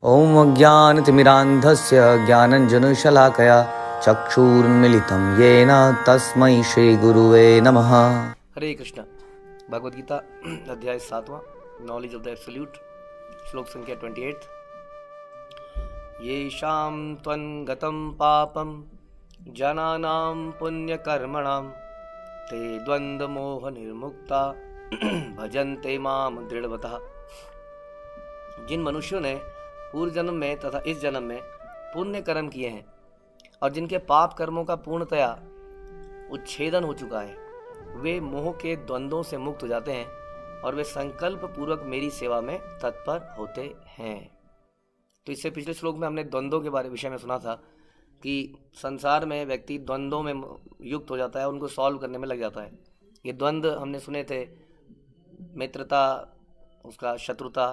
ॐ अज्ञानतिमिरान्धस्य ज्ञानञ्जनशलाकया चक्षुरुन्मीलितं येन तस्मै श्रीगुरुवे नमः। हरे कृष्ण। भगवद गीता अध्याय 7वां, नॉलेज ऑफ द एब्सोल्यूट, श्लोक संख्या 28। येषां त्वन्गतं पापं जनानां पुण्यकर्मणां ते द्वन्द्वमोह निर्मुक्ता भजन्ते माम दृढ़वतः। जिन मनुष्यों ने पूर्व जन्म में तथा इस जन्म में पुण्य कर्म किए हैं और जिनके पाप कर्मों का पूर्णतया उच्छेदन हो चुका है, वे मोह के द्वंद्वों से मुक्त हो जाते हैं और वे संकल्प पूर्वक मेरी सेवा में तत्पर होते हैं। तो इससे पिछले श्लोक में हमने द्वंद्वों के विषय में सुना था कि संसार में व्यक्ति द्वंद्वों में युक्त हो जाता है, उनको सॉल्व करने में लग जाता है। ये द्वंद्व हमने सुने थे, मित्रता, उसका शत्रुता,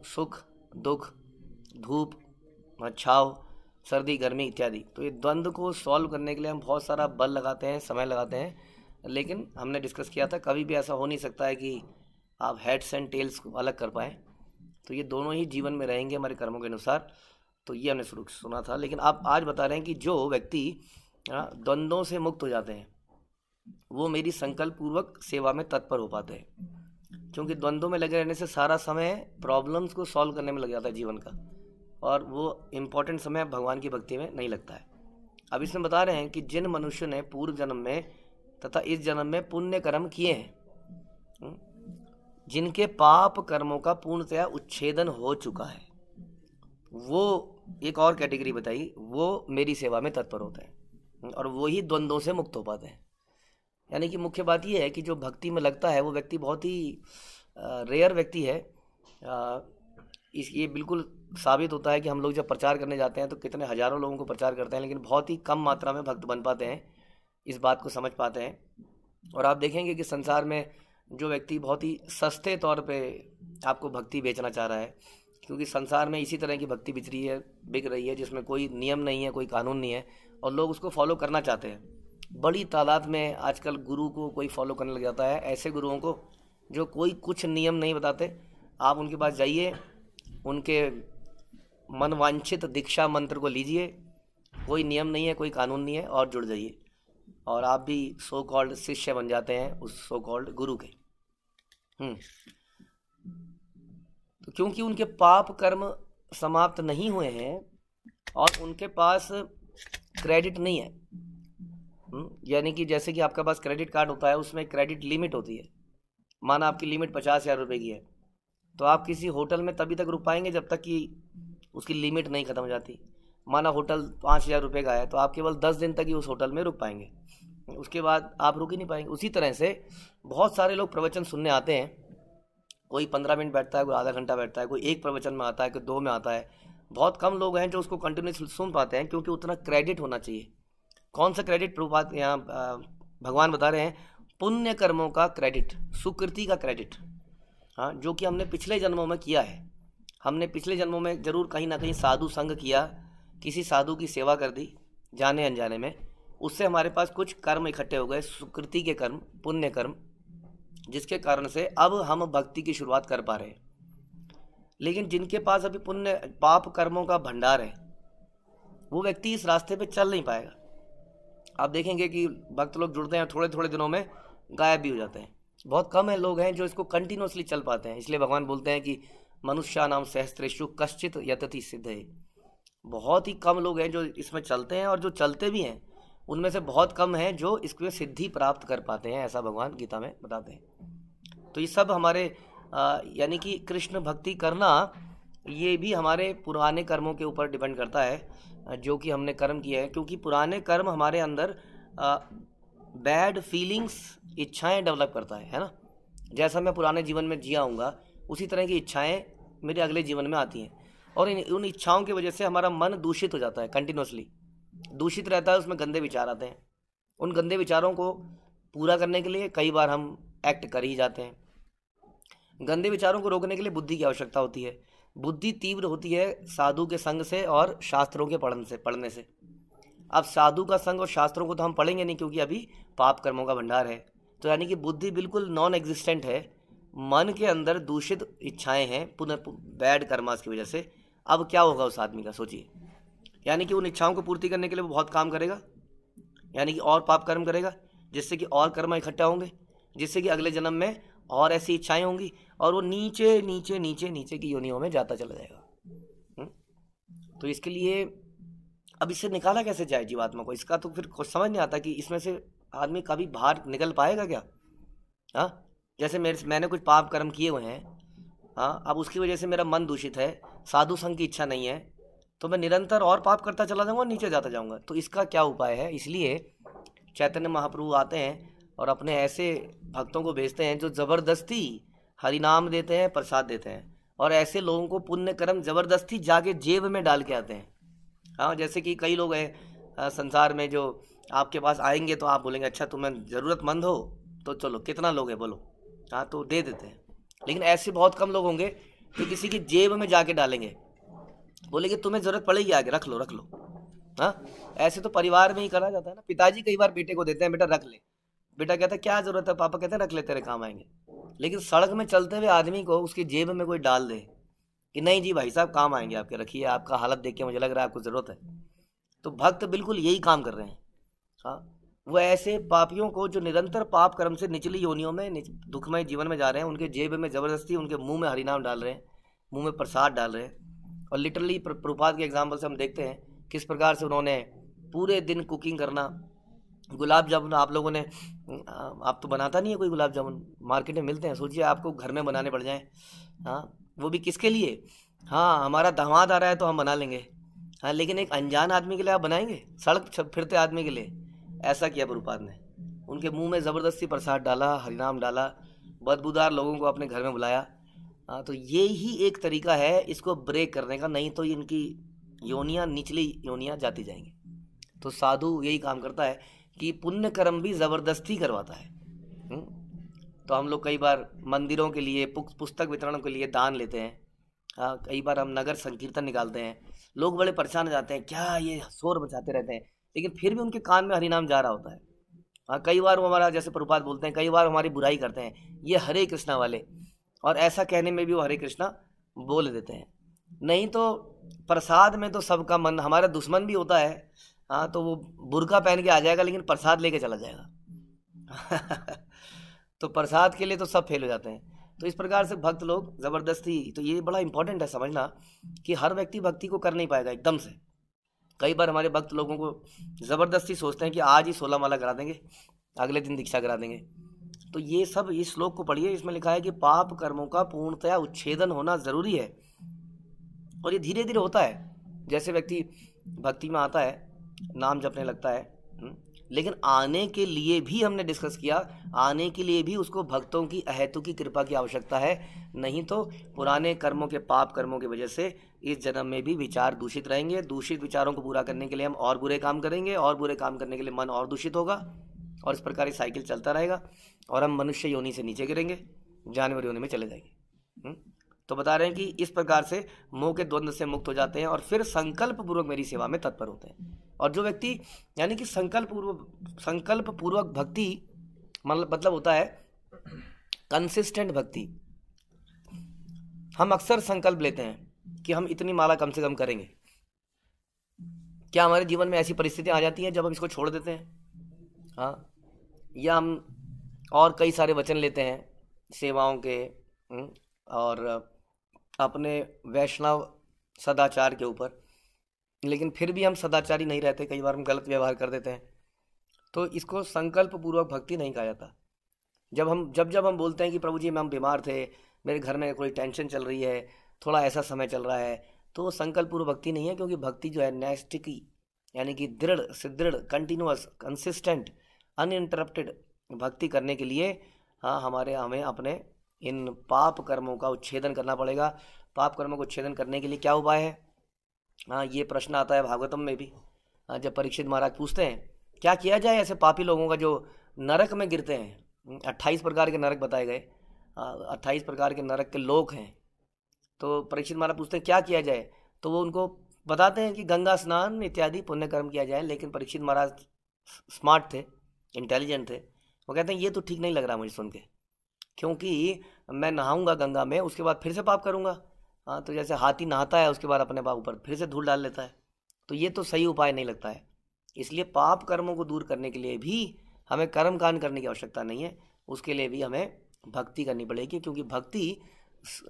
सुख दुख, धूप छाव, सर्दी गर्मी इत्यादि। तो ये द्वंद्व को सॉल्व करने के लिए हम बहुत सारा बल लगाते हैं, समय लगाते हैं, लेकिन हमने डिस्कस किया था कभी भी ऐसा हो नहीं सकता है कि आप हेड्स एंड टेल्स को अलग कर पाएँ। तो ये दोनों ही जीवन में रहेंगे हमारे कर्मों के अनुसार। तो ये हमने शुरू सुना था। लेकिन आप आज बता रहे हैं कि जो व्यक्ति द्वंद्वों से मुक्त हो जाते हैं वो मेरी संकल्प पूर्वक सेवा में तत्पर हो पाते हैं, क्योंकि द्वंद्वों में लगे रहने से सारा समय प्रॉब्लम्स को सॉल्व करने में लग जाता है जीवन का, और वो इम्पोर्टेंट समय भगवान की भक्ति में नहीं लगता है। अब इसमें बता रहे हैं कि जिन मनुष्य ने पूर्व जन्म में तथा इस जन्म में पुण्य कर्म किए हैं, जिनके पाप कर्मों का पूर्णतया उच्छेदन हो चुका है, वो एक और कैटेगरी बताई, वो मेरी सेवा में तत्पर होते हैं और वो ही द्वंद्वों से मुक्त हो पाते हैं। यानी कि मुख्य बात ये है कि जो भक्ति में लगता है वो व्यक्ति बहुत ही रेयर व्यक्ति है। ये बिल्कुल साबित होता है कि हम लोग जब प्रचार करने जाते हैं तो कितने हजारों लोगों को प्रचार करते हैं, लेकिन बहुत ही कम मात्रा में भक्त बन पाते हैं, इस बात को समझ पाते हैं। और आप देखेंगे कि संसार में जो व्यक्ति बहुत ही सस्ते तौर पे आपको भक्ति बेचना चाह रहा है, क्योंकि संसार में इसी तरह की भक्ति बिक रही है जिसमें कोई नियम नहीं है, कोई कानून नहीं है, और लोग उसको फॉलो करना चाहते हैं। बड़ी तादाद में आजकल गुरु को कोई फॉलो करने लग जाता है, ऐसे गुरुओं को जो कोई कुछ नियम नहीं बताते। आप उनके पास जाइए, उनके मनवांछित दीक्षा मंत्र को लीजिए, कोई नियम नहीं है, कोई कानून नहीं है, और जुड़ जाइए और आप भी सो कॉल्ड शिष्य बन जाते हैं उस सो कॉल्ड गुरु के। तो क्योंकि उनके पाप कर्म समाप्त नहीं हुए हैं और उनके पास क्रेडिट नहीं है, यानी कि जैसे कि आपके पास क्रेडिट कार्ड होता है, उसमें क्रेडिट लिमिट होती है। माना आपकी लिमिट 50,000 रुपये की है, तो आप किसी होटल में तभी तक रुक पाएंगे जब तक कि उसकी लिमिट नहीं ख़त्म हो जाती। माना होटल 5,000 रुपये का है, तो आप केवल 10 दिन तक ही उस होटल में रुक पाएंगे, उसके बाद आप रुक ही नहीं पाएंगे। उसी तरह से बहुत सारे लोग प्रवचन सुनने आते हैं, कोई 15 मिनट बैठता है, कोई आधा घंटा बैठता है, कोई एक प्रवचन में आता है, कोई 2 में आता है। बहुत कम लोग हैं जो उसको कंटिन्यूसली सुन पाते हैं, क्योंकि उतना क्रेडिट होना चाहिए। कौन सा क्रेडिट? प्रभुपाद यहाँ भगवान बता रहे हैं, पुण्य कर्मों का क्रेडिट, सुकृति का क्रेडिट, हाँ, जो कि हमने पिछले जन्मों में किया है। हमने पिछले जन्मों में जरूर कहीं ना कहीं साधु संग किया, किसी साधु की सेवा कर दी जाने अनजाने में, उससे हमारे पास कुछ कर्म इकट्ठे हो गए, सुकृति के कर्म, पुण्य कर्म, जिसके कारण से अब हम भक्ति की शुरुआत कर पा रहे हैं। लेकिन जिनके पास अभी पुण्य पाप कर्मों का भंडार है, वो व्यक्ति इस रास्ते पे चल नहीं पाएगा। आप देखेंगे कि भक्त लोग जुड़ते हैं, थोड़े थोड़े दिनों में गायब भी हो जाते हैं। बहुत कम है लोग हैं जो इसको कंटिन्यूसली चल पाते हैं। इसलिए भगवान बोलते हैं कि मनुष्यानाम सहस्त्रेषु कश्चित् यतति सिद्धये। बहुत ही कम लोग हैं जो इसमें चलते हैं, और जो चलते भी हैं उनमें से बहुत कम हैं जो इसमें सिद्धि प्राप्त कर पाते हैं, ऐसा भगवान गीता में बताते हैं। तो ये सब हमारे यानी कि कृष्ण भक्ति करना, ये भी हमारे पुराने कर्मों के ऊपर डिपेंड करता है जो कि हमने कर्म किए हैं, क्योंकि पुराने कर्म हमारे अंदर बैड फीलिंग्स, इच्छाएं डेवलप करता है ना। जैसा मैं पुराने जीवन में जिया हूँगा उसी तरह की इच्छाएं मेरे अगले जीवन में आती हैं, और उन इच्छाओं की वजह से हमारा मन दूषित हो जाता है, कंटिन्यूसली दूषित रहता है, उसमें गंदे विचार आते हैं। उन गंदे विचारों को पूरा करने के लिए कई बार हम एक्ट कर ही जाते हैं। गंदे विचारों को रोकने के लिए बुद्धि की आवश्यकता होती है। बुद्धि तीव्र होती है साधु के संग से और शास्त्रों के पढ़ने से। अब साधु का संग और शास्त्रों को तो हम पढ़ेंगे नहीं, क्योंकि अभी पाप कर्मों का भंडार है। तो यानी कि बुद्धि बिल्कुल नॉन एग्जिस्टेंट है, मन के अंदर दूषित इच्छाएं हैं पुनः बैड कर्मास की वजह से, अब क्या होगा उस आदमी का, सोचिए। यानी कि उन इच्छाओं को पूर्ति करने के लिए वो बहुत काम करेगा, यानी कि और पाप कर्म करेगा, जिससे कि और कर्म इकट्ठा होंगे, जिससे कि अगले जन्म में और ऐसी इच्छाएं होंगी, और वो नीचे नीचे नीचे नीचे की योनियों में जाता चला जाएगा। तो इसके लिए अब इससे निकाला कैसे जाए जीवात्मा को, इसका तो फिर कुछ समझ नहीं आता कि इसमें से आदमी कभी बाहर निकल पाएगा क्या। हाँ, जैसे मैंने कुछ पाप कर्म किए हुए हैं, हाँ, अब उसकी वजह से मेरा मन दूषित है, साधु संग की इच्छा नहीं है, तो मैं निरंतर और पाप करता चला जाऊंगा, नीचे जाता जाऊंगा। तो इसका क्या उपाय है? इसलिए चैतन्य महाप्रभु आते हैं और अपने ऐसे भक्तों को भेजते हैं जो ज़बरदस्ती हरिनाम देते हैं, प्रसाद देते हैं, और ऐसे लोगों को पुण्य कर्म ज़बरदस्ती जाके जेब में डाल के आते हैं। हाँ, जैसे कि कई लोग हैं संसार में जो आपके पास आएंगे तो आप बोलेंगे अच्छा तुम्हें ज़रूरतमंद हो तो चलो कितना लोग हैं बोलो, हाँ तो दे देते हैं। लेकिन ऐसे बहुत कम लोग होंगे जो किसी की जेब में जाके डालेंगे, बोलेंगे तुम्हें ज़रूरत पड़ेगी आगे, रख लो रख लो। हाँ, ऐसे तो परिवार में ही करा जाता है ना। पिताजी कई बार बेटे को देते हैं, बेटा रख ले। बेटा कहता है क्या ज़रूरत है, पापा कहते हैं रख ले तेरे काम आएंगे। लेकिन सड़क में चलते हुए आदमी को उसकी जेब में कोई डाल दे कि नहीं जी भाई साहब काम आएंगे आपके, रखिए, आपका हालत देख के मुझे लग रहा है आपको ज़रूरत है, तो भक्त बिल्कुल यही काम कर रहे हैं। हाँ, वो ऐसे पापियों को जो निरंतर पाप कर्म से निचली योनियों में दुखमय जीवन में जा रहे हैं, उनके जेब में ज़बरदस्ती उनके मुंह में हरिनाम डाल रहे हैं, मुंह में प्रसाद डाल रहे हैं। और लिटरली प्रभुपाद के एग्जाम्पल से हम देखते हैं किस प्रकार से उन्होंने पूरे दिन कुकिंग करना। गुलाब जामुन आप लोगों ने, आप तो बनाता नहीं है कोई गुलाब जामुन, मार्केट में मिलते हैं, सोचिए आपको घर में बनाने पड़ जाएँ। हाँ, वो भी किसके लिए? हाँ, हमारा दामाद आ रहा है तो हम बना लेंगे, हाँ, लेकिन एक अनजान आदमी के लिए आप बनाएंगे? सड़क फिरते आदमी के लिए? ऐसा किया प्रभुपाद ने, उनके मुंह में ज़बरदस्ती प्रसाद डाला, हरिनाम डाला, बदबूदार लोगों को अपने घर में बुलाया। हाँ, तो ये ही एक तरीका है इसको ब्रेक करने का, नहीं तो इनकी योनियाँ निचली योनियाँ जाती जाएंगी। तो साधु यही काम करता है कि पुण्य कर्म भी ज़बरदस्ती करवाता है। तो हम लोग कई बार मंदिरों के लिए, पुस्तक वितरण के लिए दान लेते हैं। हाँ, कई बार हम नगर संकीर्तन निकालते हैं, लोग बड़े परेशान हो जाते हैं, क्या ये शोर मचाते रहते हैं, लेकिन फिर भी उनके कान में हरिनाम जा रहा होता है। हाँ, कई बार वो हमारा, जैसे प्रभुपाद बोलते हैं, कई बार हमारी बुराई करते हैं, ये हरे कृष्णा वाले, और ऐसा कहने में भी वो हरे कृष्णा बोल देते हैं। नहीं तो प्रसाद में तो सबका मन, हमारा दुश्मन भी होता है, हाँ, तो वो बुर्का पहन के आ जाएगा लेकिन प्रसाद लेके चला जाएगा। तो प्रसाद के लिए तो सब फेल हो जाते हैं। तो इस प्रकार से भक्त लोग ज़बरदस्ती, तो ये बड़ा इंपॉर्टेंट है समझना कि हर व्यक्ति भक्ति को कर नहीं पाएगा एकदम से। कई बार हमारे भक्त लोगों को ज़बरदस्ती सोचते हैं कि आज ही 16 माला करा देंगे, अगले दिन दीक्षा करा देंगे। तो ये सब, इस श्लोक को पढ़िए, इसमें लिखा है कि पाप कर्मों का पूर्णतया उच्छेदन होना ज़रूरी है, और ये धीरे धीरे होता है। जैसे व्यक्ति भक्ति में आता है, नाम जपने लगता है, लेकिन आने के लिए भी हमने डिस्कस किया, आने के लिए भी उसको भक्तों की अहेतुकी कृपा की आवश्यकता है, नहीं तो पुराने कर्मों के, पाप कर्मों की वजह से इस जन्म में भी विचार दूषित रहेंगे। दूषित विचारों को पूरा करने के लिए हम और बुरे काम करेंगे, और बुरे काम करने के लिए मन और दूषित होगा, और इस प्रकार ये साइकिल चलता रहेगा, और हम मनुष्य योनि से नीचे गिरेंगे, जानवर योनि में चले जाएंगे। तो बता रहे हैं कि इस प्रकार से मोह के द्वंद्व से मुक्त हो जाते हैं, और फिर संकल्प पूर्वक मेरी सेवा में तत्पर होते हैं। और जो व्यक्ति, यानी कि संकल्प पूर्वक भक्ति मतलब होता है कंसिस्टेंट भक्ति। हम अक्सर संकल्प लेते हैं कि हम इतनी माला कम से कम करेंगे। क्या हमारे जीवन में ऐसी परिस्थितियां आ जाती हैं जब हम इसको छोड़ देते हैं? हाँ, या हम और कई सारे वचन लेते हैं सेवाओं के, और अपने वैष्णव सदाचार के ऊपर, लेकिन फिर भी हम सदाचारी नहीं रहते, कई बार हम गलत व्यवहार कर देते हैं। तो इसको संकल्प पूर्वक भक्ति नहीं कहा जाता। जब हम बोलते हैं कि प्रभु जी हम बीमार थे, मेरे घर में कोई टेंशन चल रही है, थोड़ा ऐसा समय चल रहा है, तो संकल्प पूर्वक भक्ति नहीं है। क्योंकि भक्ति जो है नैष्टिकी, यानी कि दृढ़ सुदृढ़, कंटिन्यूअस, कंसिस्टेंट, अनइंटरप्टेड भक्ति करने के लिए हमें अपने इन पाप कर्मों का उच्छेदन करना पड़ेगा। पाप कर्मों को उच्छेदन करने के लिए क्या उपाय है? हाँ, ये प्रश्न आता है भागवतम में भी। जब परीक्षित महाराज पूछते हैं क्या किया जाए ऐसे पापी लोगों का जो नरक में गिरते हैं। 28 प्रकार के नरक बताए गए, 28 प्रकार के नरक के लोक हैं। तो परीक्षित महाराज पूछते हैं क्या किया जाए, तो वो उनको बताते हैं कि गंगा स्नान इत्यादि पुण्य कर्म किया जाए। लेकिन परीक्षित महाराज स्मार्ट थे, इंटेलिजेंट थे, वो कहते हैं ये तो ठीक नहीं लग रहा मुझे सुन के, क्योंकि मैं नहाऊंगा गंगा में, उसके बाद फिर से पाप करूंगा, हाँ, तो जैसे हाथी नहाता है उसके बाद अपने पाप ऊपर फिर से धूल डाल लेता है, तो ये तो सही उपाय नहीं लगता है। इसलिए पाप कर्मों को दूर करने के लिए भी हमें कर्म कांड करने की आवश्यकता नहीं है, उसके लिए भी हमें भक्ति करनी पड़ेगी, क्योंकि भक्ति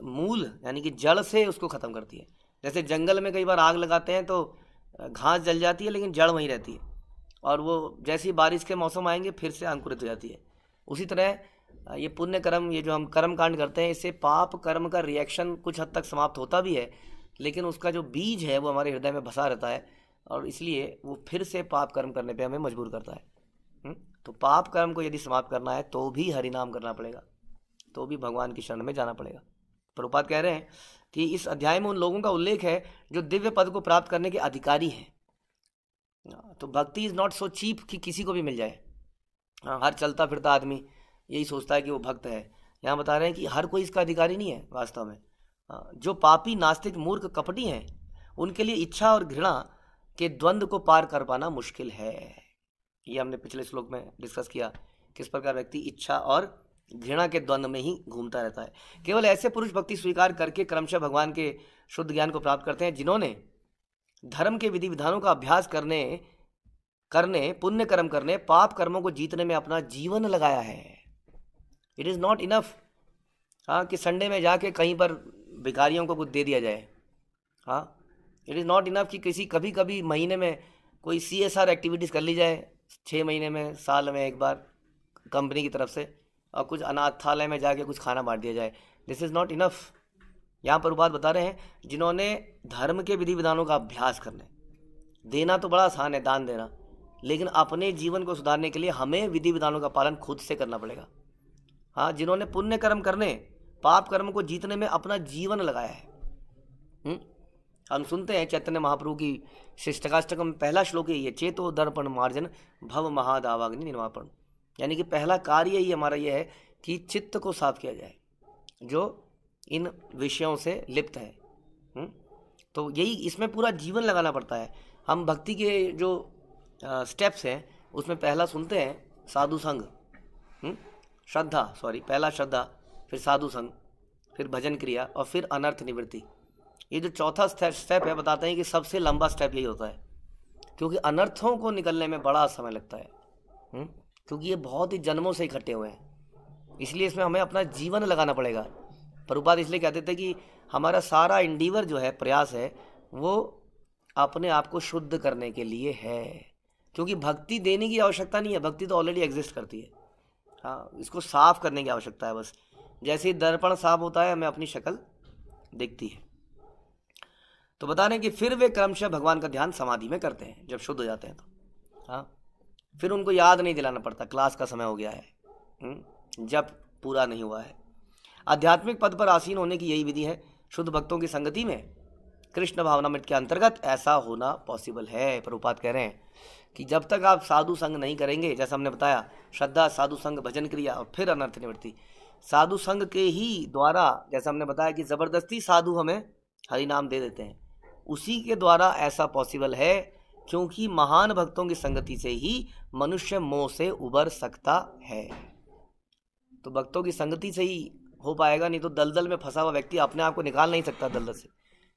मूल यानी कि जड़ से उसको ख़त्म करती है। जैसे जंगल में कई बार आग लगाते हैं तो घास जल जाती है लेकिन जड़ वहीं रहती है, और वो जैसी बारिश के मौसम आएंगे फिर से अंकुरित हो जाती है। उसी तरह ये पुण्य कर्म, ये जो हम कर्म कांड करते हैं, इससे पाप कर्म का रिएक्शन कुछ हद तक समाप्त होता भी है, लेकिन उसका जो बीज है वो हमारे हृदय में बसा रहता है, और इसलिए वो फिर से पाप कर्म करने पे हमें मजबूर करता है। तो पाप कर्म को यदि समाप्त करना है तो भी हरि नाम करना पड़ेगा, तो भी भगवान की शरण में जाना पड़ेगा। प्रभुपाद कह रहे हैं कि इस अध्याय में उन लोगों का उल्लेख है जो दिव्य पद को प्राप्त करने के अधिकारी हैं। तो भक्ति इज़ नॉट सो चीप कि किसी को भी मिल जाए। हर चलता फिरता आदमी यही सोचता है कि वो भक्त है। यहाँ बता रहे हैं कि हर कोई इसका अधिकारी नहीं है वास्तव में। जो पापी, नास्तिक, मूर्ख, कपटी हैं, उनके लिए इच्छा और घृणा के द्वंद्व को पार कर पाना मुश्किल है। ये हमने पिछले श्लोक में डिस्कस किया, किस प्रकार व्यक्ति इच्छा और घृणा के द्वंद्व में ही घूमता रहता है। केवल ऐसे पुरुष भक्ति स्वीकार करके क्रमशः भगवान के शुद्ध ज्ञान को प्राप्त करते हैं जिन्होंने धर्म के विधि विधानों का अभ्यास करने, पुण्य कर्म करने, पाप कर्मों को जीतने में अपना जीवन लगाया है। इट इज़ नॉट इनफ कि संडे में जाके कहीं पर भिखारियों को कुछ दे दिया जाए। इट इज़ नॉट इनफ कि कभी कभी महीने में कोई CSR एक्टिविटीज़ कर ली जाए, 6 महीने में, साल में एक बार कंपनी की तरफ से, और कुछ अनाथालय में जाके कुछ खाना बांट दिया जाए। This is not enough. यहाँ पर बात बता रहे हैं जिन्होंने धर्म के विधि विधानों का अभ्यास करने, देना तो बड़ा आसान है, दान देना, लेकिन अपने जीवन को सुधारने के लिए हमें विधि विधानों का पालन खुद से करना पड़ेगा। जिन्होंने पुण्य कर्म करने, पाप कर्म को जीतने में अपना जीवन लगाया है। हम सुनते हैं चैतन्य महाप्रभु की शिष्टकाष्टकम में पहला श्लोक है ये, चेतो दर्पण मार्जन भव महादावाग्नि निर्वापण। यानी कि पहला कार्य ही हमारा ये है कि चित्त को साफ किया जाए जो इन विषयों से लिप्त है। तो यही इसमें पूरा जीवन लगाना पड़ता है। हम भक्ति के जो स्टेप्स हैं उसमें पहला सुनते हैं साधु संग, पहला श्रद्धा, फिर साधु संग, फिर भजन क्रिया, और फिर अनर्थ निवृत्ति। ये जो चौथा स्टेप है, बताते हैं कि सबसे लंबा स्टेप यही होता है, क्योंकि अनर्थों को निकलने में बड़ा समय लगता है, क्योंकि ये बहुत ही जन्मों से इकट्ठे हुए हैं। इसलिए इसमें हमें अपना जीवन लगाना पड़ेगा। प्रभुपाद इसलिए कहते थे कि हमारा सारा इंडीवर जो है, प्रयास है, वो अपने आप को शुद्ध करने के लिए है, क्योंकि भक्ति देने की आवश्यकता नहीं है, भक्ति तो ऑलरेडी एग्जिस्ट करती है। इसको साफ करने की आवश्यकता है बस। जैसे ही दर्पण साफ होता है, हमें अपनी शक्ल दिखती है। तो बता रहे हैं कि फिर वे क्रमशः भगवान का ध्यान समाधि में करते हैं जब शुद्ध हो जाते हैं तो। फिर उनको याद नहीं दिलाना पड़ता क्लास का समय हो गया है, जब पूरा नहीं हुआ है। आध्यात्मिक पद पर आसीन होने की यही विधि है। शुद्ध भक्तों की संगति में कृष्ण भावनामृत के अंतर्गत ऐसा होना पॉसिबल है। प्रभुपाद कह रहे हैं कि जब तक आप साधु संग नहीं करेंगे, जैसा हमने बताया, श्रद्धा, साधु संग, भजन क्रिया और फिर अनर्थ निवृत्ति, साधु संग के ही द्वारा, जैसा हमने बताया कि ज़बरदस्ती साधु हमें हरि नाम दे देते हैं, उसी के द्वारा ऐसा पॉसिबल है, क्योंकि महान भक्तों की संगति से ही मनुष्य मोह से उबर सकता है। तो भक्तों की संगति से ही हो पाएगा, नहीं तो दलदल में फंसा हुआ व्यक्ति अपने आप को निकाल नहीं सकता दलदल से।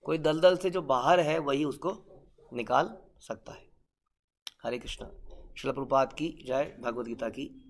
कोई दलदल से जो बाहर है वही उसको निकाल सकता है। हरे कृष्णा। श्रील प्रभुपाद की जय। भगवद गीता की